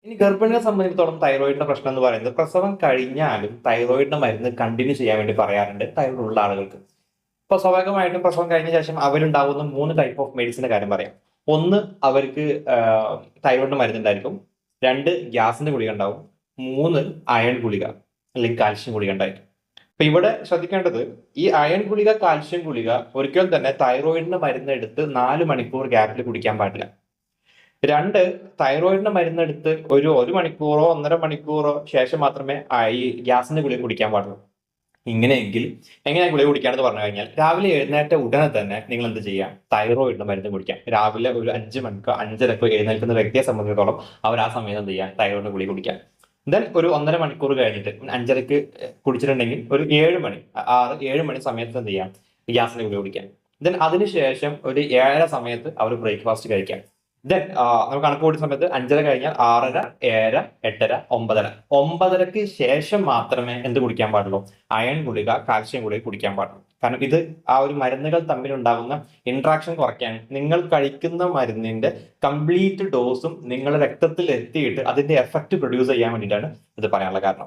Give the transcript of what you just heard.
ഇനി ഗർഭിണിയെ സംബന്ധിച്ചിടത്തോളം തൈറോയിഡിന്റെ പ്രശ്നം എന്ന് പറയുന്നത് പ്രസവം കഴിഞ്ഞാലും തൈറോയിഡിന്റെ മരുന്ന് കണ്ടിന്യൂ ചെയ്യാൻ വേണ്ടി പറയാറുണ്ട് തൈറോയിഡ് ഉള്ള ആളുകൾക്ക്. ഇപ്പൊ സ്വാഭാവികമായിട്ടും പ്രസവം കഴിഞ്ഞ ശേഷം അവരുണ്ടാവുന്ന 3 ടൈപ്പ് ഓഫ് മെഡിസിന്റെ കാര്യം പറയാം. ഒന്ന്, അവർക്ക് തൈറോയിഡിന്റെ മരുന്നുണ്ടായിരിക്കും. 2, ഗ്യാസിന്റെ ഗുളിക ഉണ്ടാവും. 3, അയൺ ഗുളിക അല്ലെങ്കിൽ കാൽഷ്യം ഗുളിക ഉണ്ടായിരിക്കും. അപ്പൊ ഇവിടെ ശ്രദ്ധിക്കേണ്ടത്, ഈ അയൺ ഗുളിക, കാൽഷ്യം ഗുളിക ഒരിക്കലും തന്നെ തൈറോയിഡിന്റെ മരുന്ന് എടുത്ത് 4 മണിക്കൂർ ഗ്യാപ്പിൽ കുടിക്കാൻ പാടില്ല. 2, തൈറോയിഡിന്റെ മരുന്നെടുത്ത് ഒരു മണിക്കൂറോ 1.5 മണിക്കൂറോ ശേഷം മാത്രമേ ഈ ഗ്യാസിന്റെ ഗുളിക കുടിക്കാൻ പാടുള്ളൂ. ഇങ്ങനെയെങ്കിൽ എങ്ങനെ ഗുളിക കുടിക്കാന്ന് പറഞ്ഞു കഴിഞ്ഞാൽ, രാവിലെ എഴുന്നേറ്റ ഉടനെ തന്നെ നിങ്ങൾ എന്ത് ചെയ്യാം, തൈറോയിഡിന്റെ മരുന്ന് കുടിക്കാം. രാവിലെ ഒരു 5 മണിക്കോ 5:30ക്കോ എഴുന്നേൽക്കുന്ന വ്യക്തിയെ സംബന്ധിച്ചിടത്തോളം അവർ ആ സമയത്ത് എന്ത് ചെയ്യാം, തൈറോയിഡിന്റെ ഗുളിക കുടിക്കാം. ദെൻ ഒരു 1.5 മണിക്കൂർ കഴിഞ്ഞിട്ട് 5:30ക്ക് കുടിച്ചിട്ടുണ്ടെങ്കിൽ ഒരു 7 മണി സമയത്ത് എന്ത് ചെയ്യാം, ഗ്യാസിന്റെ ഗുളിക കുടിക്കാം. ദെൻ അതിനുശേഷം ഒരു 7:30 സമയത്ത് അവർ ബ്രേക്ക്ഫാസ്റ്റ് കഴിക്കാം. ദെൻ നമുക്ക് കണക്ക് കൂട്ടിയ സമയത്ത് 5:30 കഴിഞ്ഞാൽ 6:30, 7:00, 8:30, 9:30. 9:30ക്ക് ശേഷം മാത്രമേ എന്ത് കുടിക്കാൻ പാടുള്ളൂ, അയൺ ഗുളിക, കാൽഷ്യം ഗുളിക കുടിക്കാൻ പാടുള്ളൂ. കാരണം ഇത് ആ ഒരു മരുന്നുകൾ തമ്മിലുണ്ടാകുന്ന ഇന്ററാക്ഷൻ കുറയ്ക്കാൻ, നിങ്ങൾ കഴിക്കുന്ന മരുന്നിന്റെ കംപ്ലീറ്റ് ഡോസും നിങ്ങളുടെ രക്തത്തിൽ എത്തിയിട്ട് അതിന്റെ എഫക്ട് പ്രൊഡ്യൂസ് ചെയ്യാൻ വേണ്ടിയിട്ടാണ് ഇത് പറയാനുള്ള കാരണം.